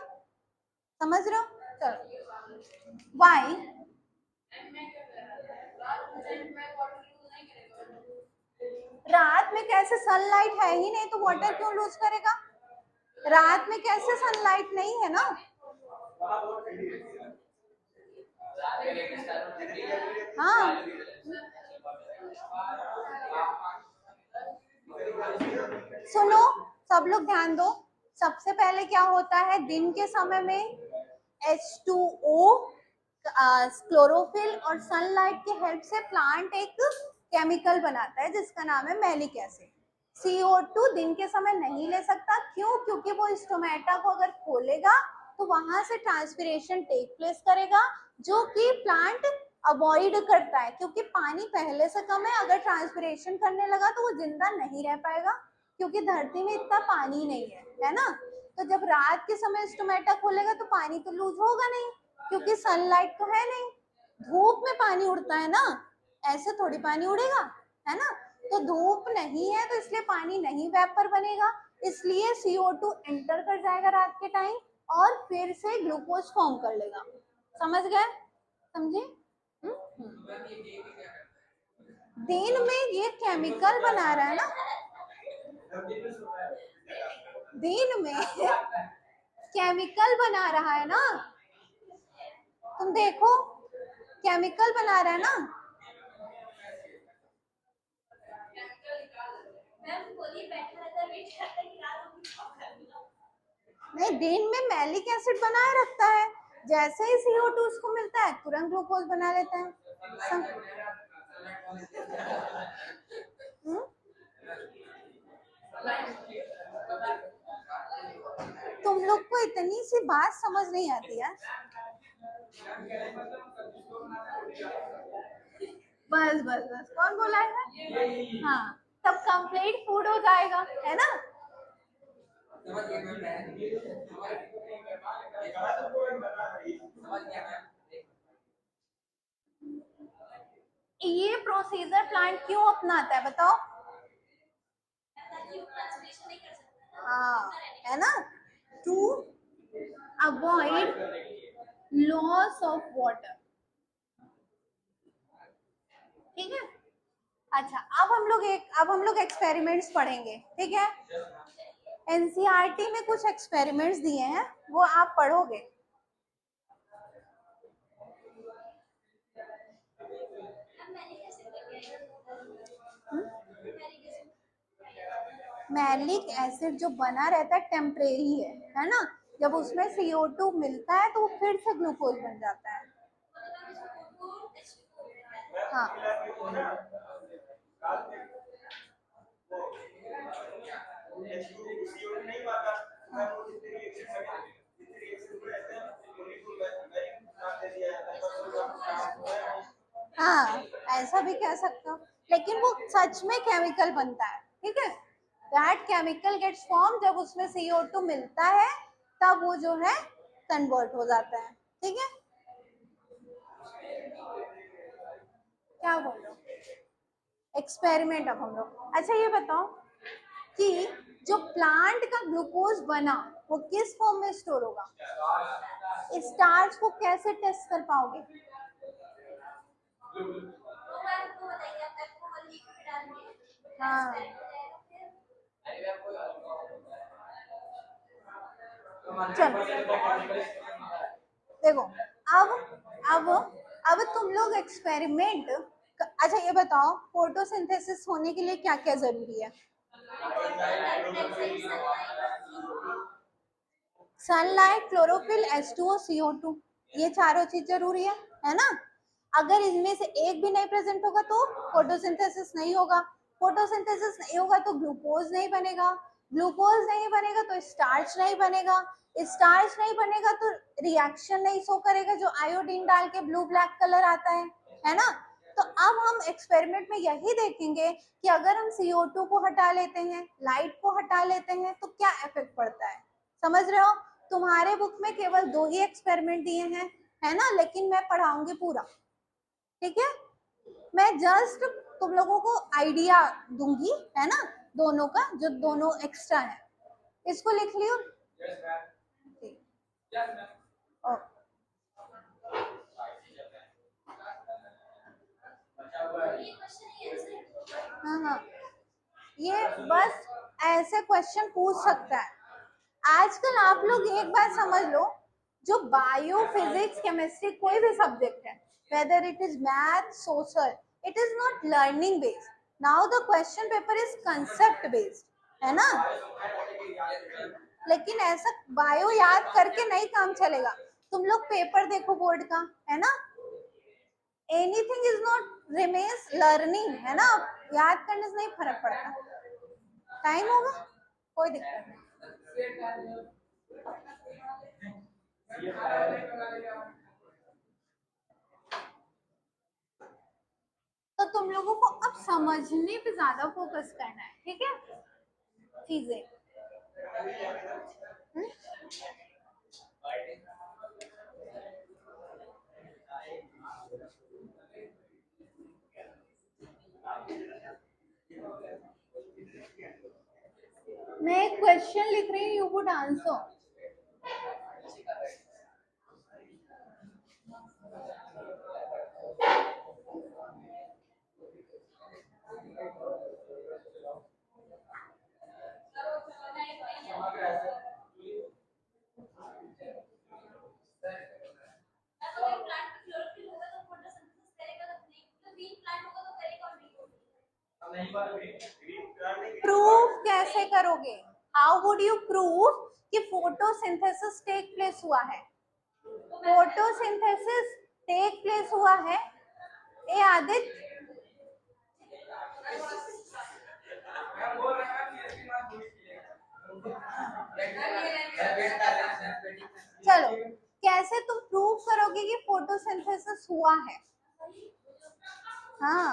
समझ रहे हो? चलो वाई रात में कैसे, सनलाइट है ही नहीं तो वाटर क्यों लूज करेगा? रात में कैसे सनलाइट नहीं है ना। हाँ सुनो, सब लोग ध्यान दो। सबसे पहले क्या होता है दिन के समय में, H2O, क्लोरोफिल और सनलाइट के हेल्प से प्लांट एक केमिकल बनाता है जिसका नाम है मैलिक एसिड। CO2 दिन के समय नहीं ले सकता, क्यों? क्योंकि वो स्टोमेटा को अगर खोलेगा तो वहां से ट्रांसपिरेशन टेक प्लेस करेगा, जो कि प्लांट अवॉइड करता है, क्योंकि पानी पहले से कम है। अगर ट्रांसपिरेशन करने लगा तो वो जिंदा नहीं रह पाएगा, क्योंकि धरती में इतना पानी नहीं है ना। तो जब रात के समय स्टोमेटा खोलेगा तो पानी तो लूज होगा नहीं, क्योंकि सनलाइट तो है नहीं। धूप में पानी उड़ता है ना, ऐसे थोड़ी पानी उड़ेगा, है ना। तो धूप नहीं है तो इसलिए पानी नहीं वेपर बनेगा, इसलिए CO2 एंटर कर जाएगा रात के टाइम और फिर से ग्लूकोज फॉर्म कर लेगा। समझ गए? समझे? दिन में ये केमिकल बना रहा है ना, दिन में केमिकल बना रहा है ना, तुम देखो केमिकल बना रहा है ना। नहीं, दिन में मैलिक एसिड बनाए रखता है, जैसे ही CO2 उसको मिलता है तुरंत ग्लूकोज बना लेता है। हम्म? तुम लोग को इतनी सी बात समझ नहीं आती यार। बस बस बस, कौन बोला है? हाँ, तब कंप्लीट फूड हो जाएगा, है ना। ये प्रोसीजर प्लांट क्यों अपनाता है बताओ? हाँ, है ना, to avoid loss of water. ठीक है। अच्छा, अब हम लोग एक्सपेरिमेंट्स पढ़ेंगे, ठीक है। NCERT में कुछ एक्सपेरिमेंट्स दिए हैं, वो आप पढ़ोगे। मैलिक एसिड जो बना रहता है टेम्परेरी है ना। जब उसमें CO2 मिलता है तो वो फिर से ग्लूकोज बन जाता है। हाँ, हाँ ऐसा भी कह सकते हो, लेकिन वो सच में केमिकल बनता है, ठीक है। दैट केमिकल गेट्स फॉर्म जब उसमें CO2 मिलता है, तब वो जो है कन्वर्ट हो जाता है, ठीक है। क्या बोल रहे हो? एक्सपेरिमेंट अब हम लोग। अच्छा ये बताओ कि जो प्लांट का ग्लूकोज बना वो किस फॉर्म में स्टोर होगा? स्टार्च को कैसे टेस्ट कर पाओगे? हाँ, चलो देखो, अब अब अब तुम लोग एक्सपेरिमेंट। अच्छा ये बताओ, फोटोसिंथेसिस होने के लिए क्या क्या जरूरी है? सनलाइट, क्लोरोफिल, H2O, CO2, ये चारों चीज जरूरी है ना। अगर इनमें से एक भी नहीं प्रेजेंट होगा तो फोटोसिंथेसिस नहीं होगा, फोटोसिंथेसिस नहीं होगा तो ग्लूकोज नहीं बनेगा, ग्लूकोज नहीं बनेगा तो स्टार्च नहीं बनेगा, स्टार्च नहीं बनेगा तो रिएक्शन नहीं शो करेगा जो आयोडीन डाल के ब्लू ब्लैक कलर आता है ना। तो अब हम एक्सपेरिमेंट में यही देखेंगे कि अगर हम CO2 को हटा लेते हैं, लाइट को हटा लेते हैं तो क्या इफेक्ट पड़ता है। समझ रहे हो? तुम्हारे बुक में केवल 2 ही एक्सपेरिमेंट दिए हैं, है ना, लेकिन मैं पढ़ाऊंगी पूरा, ठीक है। मैं जस्ट तुम लोगों को आइडिया दूंगी, है ना, दोनों का, जो दोनों एक्स्ट्रा है। इसको लिख लियो। ठीक। हाँ, ये बस ऐसे क्वेश्चन पूछ सकता है। आजकल आप लोग एक बात समझ लो, जो बायो फिजिक्स केमिस्ट्री कोई भी सब्जेक्ट है, whether it is math social, it is not learning based, now the question paper is concept based, है ना। लेकिन ऐसा बायो याद करके नहीं काम चलेगा। तुम लोग पेपर देखो बोर्ड का, है ना, anything is not remains learning, है ना, याद करने से नहीं फर्क पड़ता। टाइम होगा, कोई दिक्कत नहीं। तो तुम लोगों को अब समझने पे ज्यादा फोकस करना है, ठीक है, चीजें। हम्म? मैं एक क्वेश्चन लिख रही हूँ, यू वुड आंसर। प्रूव कैसे करोगे? हाउ वुड यू प्रूव कि फोटोसिंथेसिस टेक प्लेस हुआ है? फोटोसिंथेसिस टेक प्लेस हुआ है, ए आदित्य, चलो कैसे तुम प्रूव करोगे कि फोटोसिंथेसिस हुआ है? हाँ,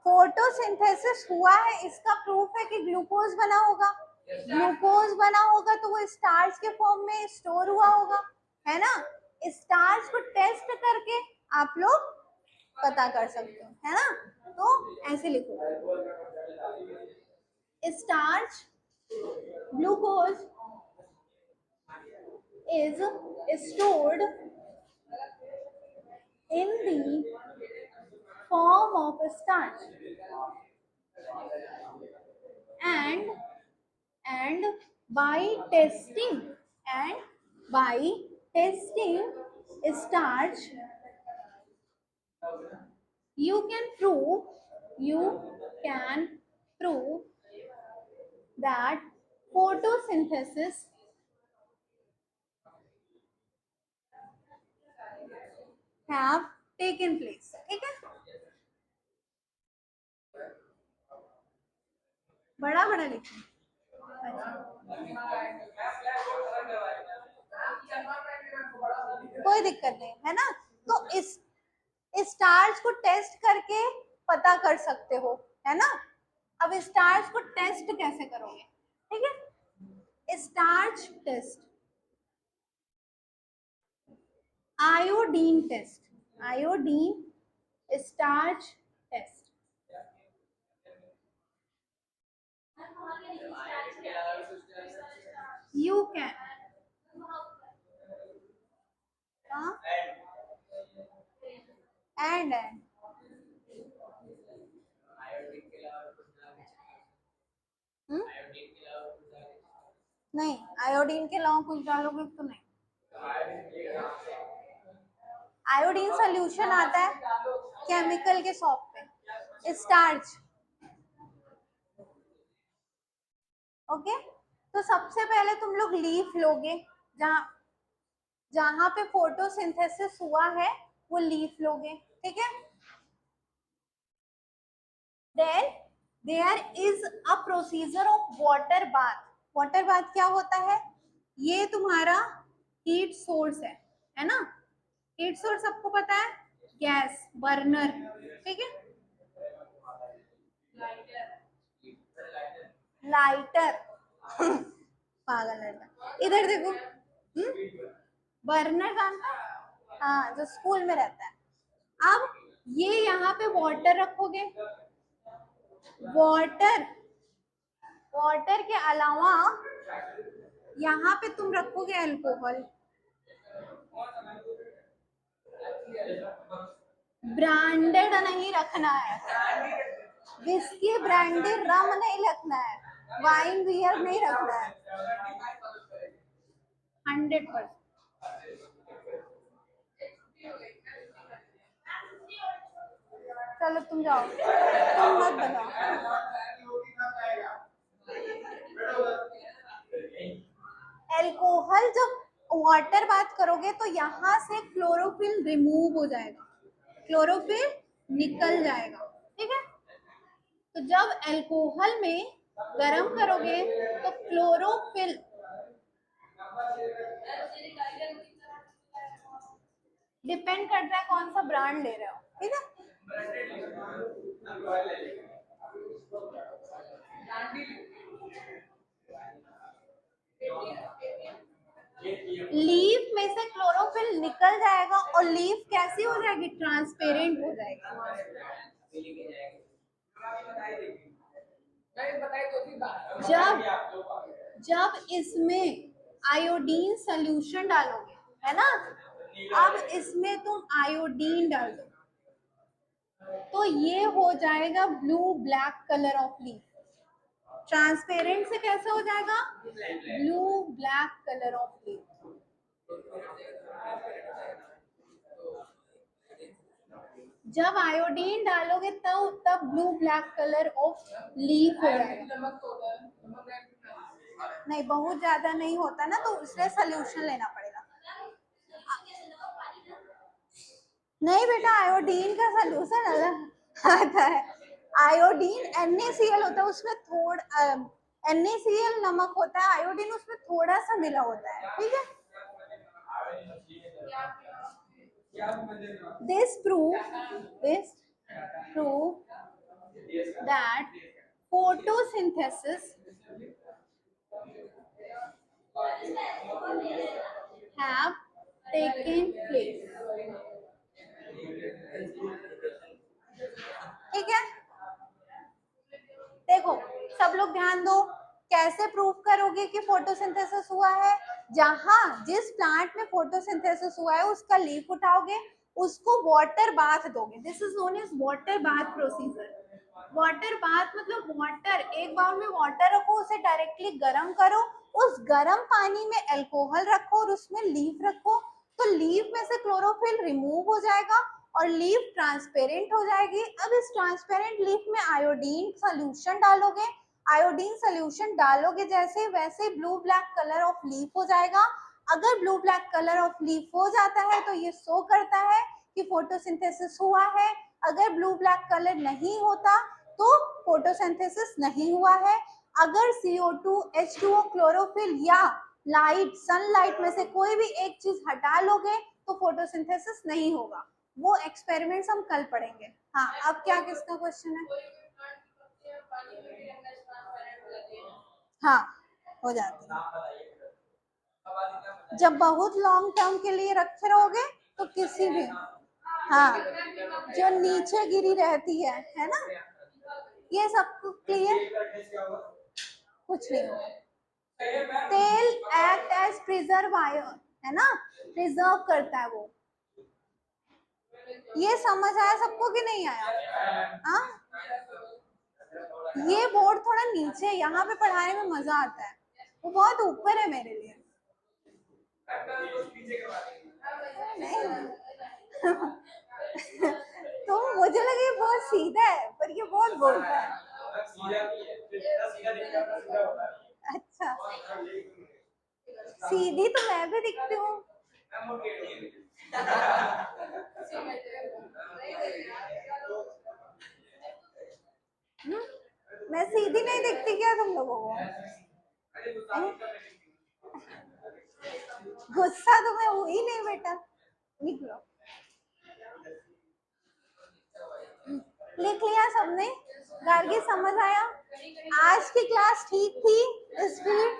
फोटोसिंथेसिस हुआ है, इसका प्रूफ है कि ग्लूकोज बना होगा, ग्लूकोज बना होगा तो वो स्टार्च के फॉर्म में स्टोर हुआ होगा, है ना। स्टार्च को टेस्ट करके आप लोग पता कर सकते हो, है ना। तो ऐसे लिखो, starch glucose is stored in the form of starch and by testing and by testing starch you can prove that photosynthesis have taken place, ठीक है। बड़ा बड़ा लिखना, कोई दिक्कत नहीं, है ना। तो इस स्टार्च को टेस्ट करके पता कर सकते हो, है ना। अब स्टार्च को टेस्ट कैसे करोगे, ठीक है, starch test, iodine test, iodine starch test. You can and hmm? नहीं, आयोडीन के अलावा कुछ डालोगे तो नहीं। आयोडीन सोल्यूशन आता है केमिकल के शॉप पे, स्टार्च, ओके। तो सबसे पहले तुम लोग लीफ लोगे, जहां जहां पे फोटोसिंथेसिस हुआ है वो लीफ लोगे, ठीक है। Then there is a procedure of water bath. Water bath क्या होता है? ये तुम्हारा हीट सोर्स है ना। हीट सोर्स सबको पता है, गैस बर्नर, ठीक है, लाइटर पागल लड़का, इधर देखो, बर्नर जानता है? हाँ, जो स्कूल में रहता है। अब ये यहाँ पे वाटर रखोगे, वाटर वाटर के अलावा यहाँ पे तुम रखोगे अल्कोहल, ब्रांडेड नहीं रखना है, विस्की ब्रांडी रम नहीं रखना है, वाइन बियर नहीं रखना है। 100%। चलो तुम जाओ, तुम मत बताओ। एल्कोहल जब वाटर बात करोगे तो यहाँ से क्लोरोफिल रिमूव हो जाएगा, क्लोरोफिल निकल जाएगा, ठीक है। तो जब एल्कोहल में गर्म करोगे तो क्लोरोफिल डिपेंड करता है कौन सा ब्रांड ले रहे हो, ठीक है। लीफ में से क्लोरोफिल निकल जाएगा और लीफ कैसी हो जाएगी, ट्रांसपेरेंट हो जाएगी। जब इसमें आयोडीन सॉल्यूशन डालोगे, है ना, अब इसमें तुम आयोडीन डाल दो तो ये हो जाएगा blue black colour of leaf. Transparent से कैसे हो जाएगा, blue black colour of leaf. जब आयोडीन डालोगे तब blue black colour of leaf हो जाएगा। नहीं, बहुत ज्यादा नहीं होता ना, तो इसलिए सोल्यूशन लेना पड़ेगा। नहीं बेटा, आयोडीन का सोल्यूशन अलग आता है। आयोडीन NaCl होता है, उसमें थोड़ा NaCl नमक होता है, आयोडीन उसमें थोड़ा सा मिला होता है, ठीक है। This prove that photosynthesis have taken place, ठीक है। देखो सब लोग ध्यान दो, कैसे प्रूव करोगे कि फोटोसिंथेसिस हुआ है। जहां जिस प्लांट में फोटोसिंथेसिस हुआ है उसका लीफ उठाओगे, उसको वाटर बाथ दोगे, this is known as water bath procedure. Water bath मतलब वाटर, एक बाउल में वाटर रखो, उसे डायरेक्टली गर्म करो, उस गर्म पानी में अल्कोहल रखो और उसमें लीफ रखो, तो लीफ में से क्लोरोफिल रिमूव हो जाएगा और लीफ ट्रांसपेरेंट हो जाएगी। अब इस ट्रांसपेरेंट लीफ में आयोडीन सोल्यूशन डालोगे, आयोडीन सोल्यूशन डालोगे जैसे वैसे blue black colour of leaf हो जाएगा। अगर blue black colour of leaf हो जाता है तो ये शो करता है कि फोटोसिंथेसिस हुआ है। अगर ब्लू ब्लैक कलर नहीं होता तो फोटोसिंथेसिस नहीं हुआ है। अगर CO2 H2O क्लोरोफिल या लाइट सनलाइट में से कोई भी एक चीज हटा लोगे तो फोटोसिंथेसिस नहीं होगा। वो एक्सपेरिमेंट्स हम कल पढ़ेंगे। हाँ, अब क्या किसका क्वेश्चन है। हाँ, हो जाती है। जब बहुत लॉन्ग टर्म के लिए रखे रहोगे तो किसी भी, हाँ, जो नीचे गिरी रहती है ना, ये सब क्लियर, कुछ नहीं होगा। तेल एक्ट एज प्रिजर्वायर, है ना, प्रिजर्व करता है वो। ये समझ आया सबको कि नहीं आया। हाँ, ये बोर्ड थोड़ा नीचे, यहाँ पे पढ़ाने में मजा आता है, वो बहुत ऊपर है मेरे लिए। नहीं तो मुझे लगे ये बहुत सीधा है पर ये बहुत बोलता है। अच्छा, सीधी तो मैं भी दिखती हूँ। मैं सीधी नहीं दिखती क्या तुम लोगों को। गुस्सा तो मैं हुई नहीं बेटा, निकलो। लिख लिया सबने, गार्गी समझ आया। आज की क्लास ठीक थी, स्पीड